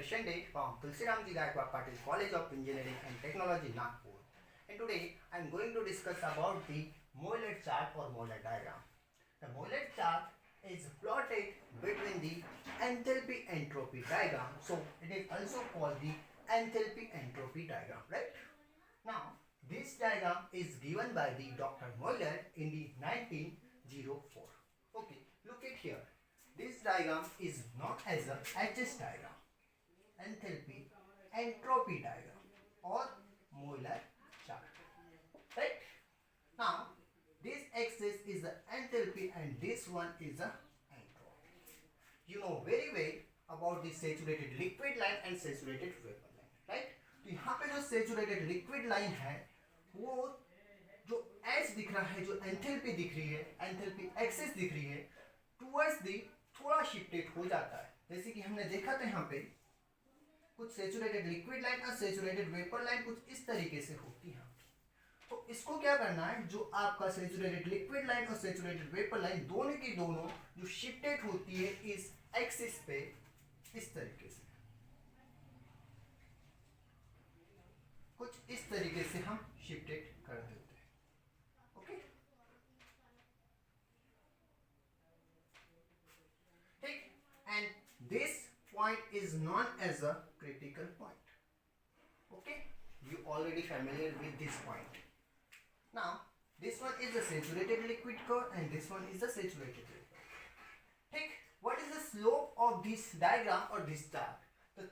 Shende from Tulsiramji Gaikwad Patil College of Engineering and Technology, Nagpur. And today I am going to discuss about the Moeller chart or Moeller diagram. The Moeller chart is plotted between the enthalpy entropy diagram. So it is also called the enthalpy entropy diagram, right? Now this diagram is given by the Dr. Moeller in the 1904. Okay, look at here. This diagram is known as a HS diagram, enthalpy entropy diagram or Moeller chart. Right? Now this axis is the enthalpy and this one is the entropy. You know very well about the saturated liquid line and saturated vapor line, right? तो यहाँ पे जो saturated liquid line है वो जो H दिख रहा है, जो enthalpy दिख रही है, enthalpy axis दिख रही है, towards the थोड़ा शिफ्टेड हो जाता है. जैसे कि हमने देखा था यहाँ पे कुछ सैचुरेटेड लिक्विड लाइन और सैचुरेटेड वेपर लाइन कुछ इस तरीके से होती है. तो इसको क्या करना है, जो आपका सैचुरेटेड लिक्विड लाइन और सैचुरेटेड वेपर लाइन दोनों की दोनों जो शिफ्टेड होती है इस एक्सिस पे इस तरीके से, कुछ इस तरीके से हम शिफ्टेड कर देते हैं. Okay, and this point is known as a critical point. Okay, you already familiar with this point. Now this one is the saturated liquid curve and this one is the saturated liquid. ठीक, what is the slope of this diagram or this chart? The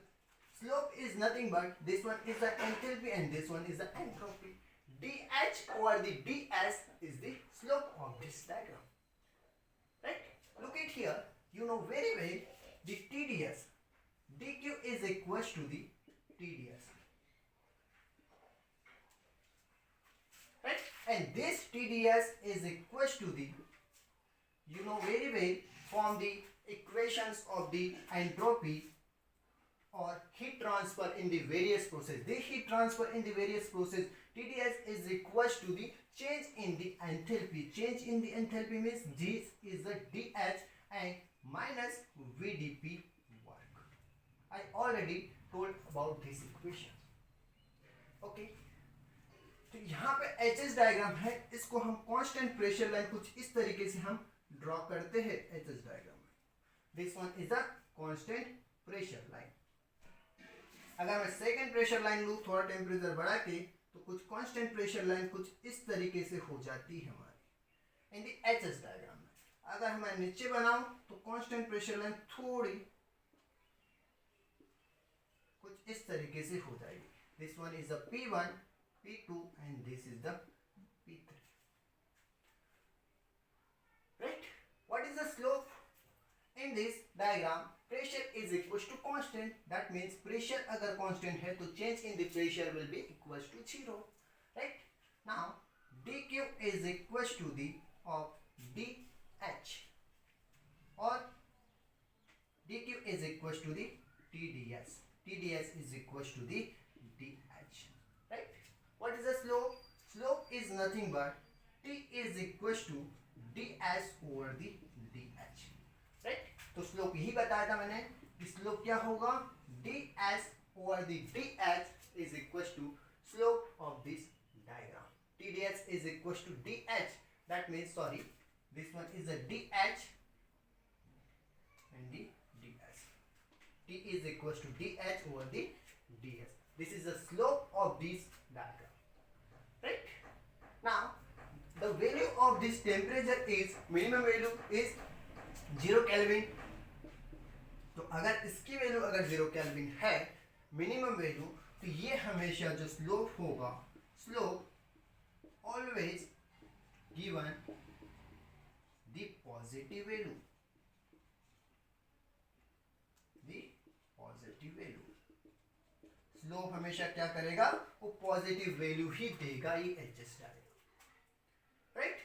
slope is nothing but this one is the enthalpy and this one is the entropy. dH over the ds is the slope of this diagram, right? Look at here, you know very well the TDS, dq is equals to the TDS, right? And this TDS is equals to the, you know very well from the equations of the entropy or heat transfer in the various process. The heat transfer in the various process, TDS is equals to the change in the enthalpy. Change in the enthalpy means this is the dH and minus VdP work. I already told about this equation. Okay, तो यहाँ पे HS diagram है, इसको हम constant pressure line कुछ इस तरीके से हम ड्रॉ करते हैं HS डायग्राम में. This one is a constant pressure line. अगर मैं सेकंड प्रेशर लाइन लूँ थोड़ा टेम्परेचर बढ़ा के तो कुछ कांस्टेंट प्रेशर लाइन कुछ इस तरीके से हो जाती है हमारी इन दी HS डायग्राम में. अगर मैं नीचे बनाऊं तो कांस्टेंट प्रेशर लाइन थोड़ी कुछ इस तरीके से हो जाएगी. This one is the P1, P2 and this is the P3, right? What is the slope in this diagram? Pressure is equals to constant. That means pressure अगर constant है तो change in the pressure will be equals to 0, right? Now dq is equals to the of dH or dq is equals to the TDS. TDS is equals to the dH, right? What is the slope? Slope is nothing but T is equals to ds over the dH, right? तो slope यही बताया था मैंने कि slope क्या होगा, ds over the dH is equals to slope of this diagram. TDS is equals to dH. That means, sorry, this one is a dH and the ds. T is equals to dH over the ds. This is the slope of this diagram, right? Now the value of this temperature is, minimum value is 0 Kelvin. तो अगर इसकी value अगर 0 kelvin है minimum value, तो ये हमेशा जो slope होगा, slope always given the positive value, the positive value. Slope हमेशा क्या करेगा, वो पॉजिटिव वैल्यू ही देगा ये एडजस्ट आएगा, राइट?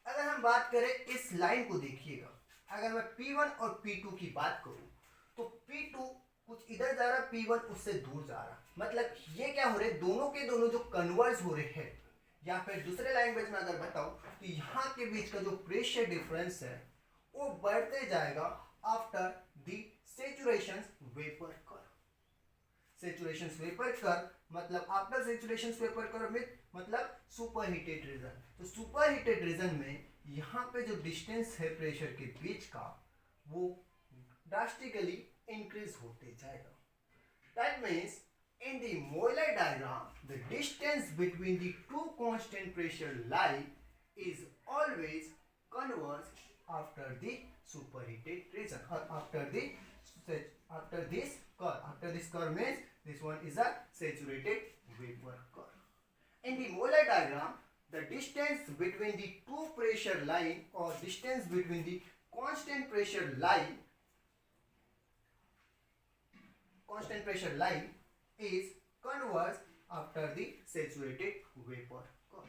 अगर हम बात करें इस लाइन को देखिएगा, अगर मैं P1 और P2 की बात करूं तो P2 कुछ इधर जा रहा, P1 उससे दूर जा रहा. मतलब ये क्या हो रहे, दोनों के दोनों जो कन्वर्ज हो रहे हैं, या फिर दूसरे लैंग्वेज में अगर बताऊं तो यहाँ के बीच का जो प्रेशर डिफरेंस है वो बढ़ते जाएगा after the saturation vapour curve. saturation vapor curve मतलब आफ्टर saturation vapor curve मतलब सुपर हीटेड रीजन। तो सुपर हीटेड रीजन में यहाँ पे जो डिस्टेंस है प्रेशर के बीच का वो ड्रास्टिकली इंक्रीज होते जाएगा। That means in the Euler diagram the distance between the two constant pressure line is always converged after the superheated region or after this curve means this one is a saturated vapor curve. In the Euler diagram the distance between the two pressure line or distance between the constant pressure line is converged after the saturated vapor curve.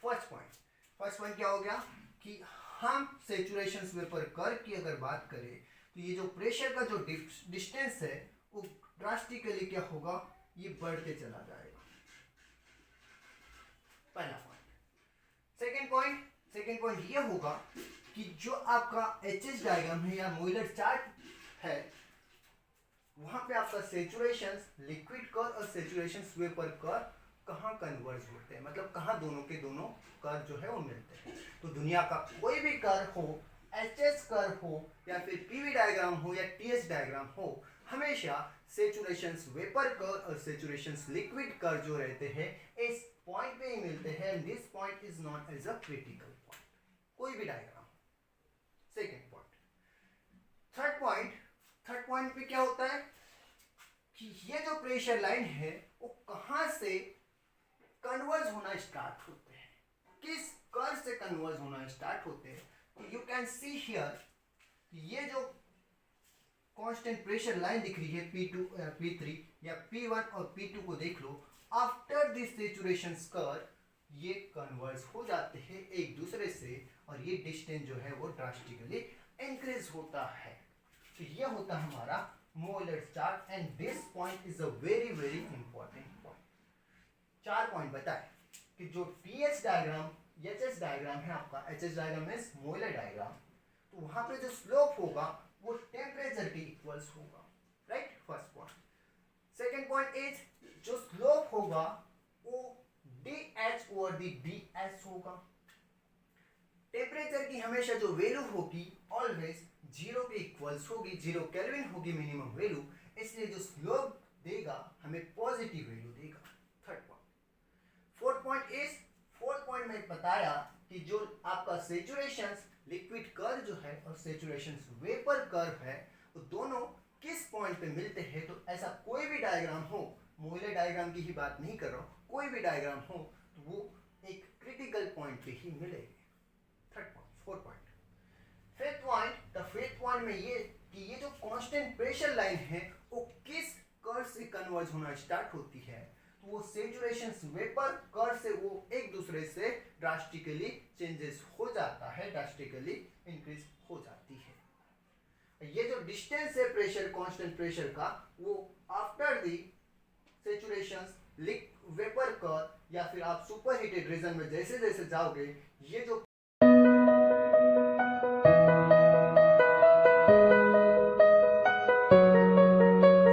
First point क्या हो गया कि हम saturation vapour curve की अगर बात करें तो ये जो प्रेशर का जो डिस्टेंस है वो ड्रास्टिकली क्या होगा, ये बढ़ते चला जाएगा। पहला पॉइंट। सेकेंड पॉइंट ये होगा कि जो आपका एचएस डायग्राम है या मोइलर चार्ट है वहां पे आपका सैचुरेशन लिक्विड कर्व और सैचुरेशन वेपर कर्व कहाँ कन्वर्ज होते हैं, मतलब कहाँ दोनों के दोनों कर्व जो है वो मिलते हैं। तो दुनिया का कोई भी कर्व हो, एचएस कर्व हो या फिर पीवी डायग्राम हो या टीएस डायग्राम हो, हमेशा सैचुरेशन वेपर कर्व और सैचुरेशन लिक्विड कर्व जो रहते हैं इस पॉइंट पे ही मिलते हैं and this point is not as a critical point, कोई भी diagram. Second point. Third point पे क्या होता है कि ये जो प्रेशर लाइन है वो कहां से कन्वर्ज होना स्टार्ट होते हैं, किस कर्व से कन्वर्ज होना स्टार्ट होते हैं। तो यू कैन सी हियर ये जो कांस्टेंट प्रेशर लाइन दिख रही है P2 P3 या P1 और P2 को देख लो, आफ्टर दिस सैचुरेशन कर्व ये कन्वर्ज हो जाते हैं एक दूसरे से और ये डिस्टेंस जो है वो ड्रास्टिकली इंक्रीज होता है। तो ये होता है हमारा molar chart and this point is a very very important point. 4 point बताए कि जो टीएस डायग्राम एचएस डायग्राम है आपका, HS diagram means molar diagram, तो वहां पे जो स्लोप होगा वो टेम्परेचर के इक्वल्स होगा, right. First point. Second point is जो स्लोप होगा वो dH ओवर दी ds होगा। टेम्परेचर की हमेशा जो वैल्यू होगी ऑलवेज 0 के इक्वल्स होगी, 0 केल्विन होगी मिनिमम वैल्यू, इसलिए जो स्लोप देगा हमें पॉजिटिव वैल्यू देगा। Third point. फोर्थ पॉइंट में बताया कि जो आपका सैचुरेशन लिक्विड कर्व जो है और सैचुरेशन वेपर कर्व है वो दोनों किस पॉइंट पे मिलते हैं। तो ऐसा कोई भी डायग्राम हो, मोइलर डायग्राम की ही बात नहीं कर रहा हूं, कोई भी डायग्राम हो तो वो एक क्रिटिकल पॉइंट पे ही मिलेगी। Fourth point. फिफ्थ पॉइंट में ये कि ये जो कांस्टेंट प्रेशर लाइन है वो किस कर्व से कन्वर्ज होना स्टार्ट होती है, तो वो सैचुरेशन वेपर कर्व से वो एक दूसरे से ड्रास्टिकली चेंजेस हो जाता है, ड्रास्टिकली इंक्रीज हो जाती है। ये जो डिस्टेंस है प्रेशर कांस्टेंट प्रेशर का वो after the saturation vapour curve या फिर आप सुपर हीटेड रीजन में जैसे जैसे जाओगे ये जो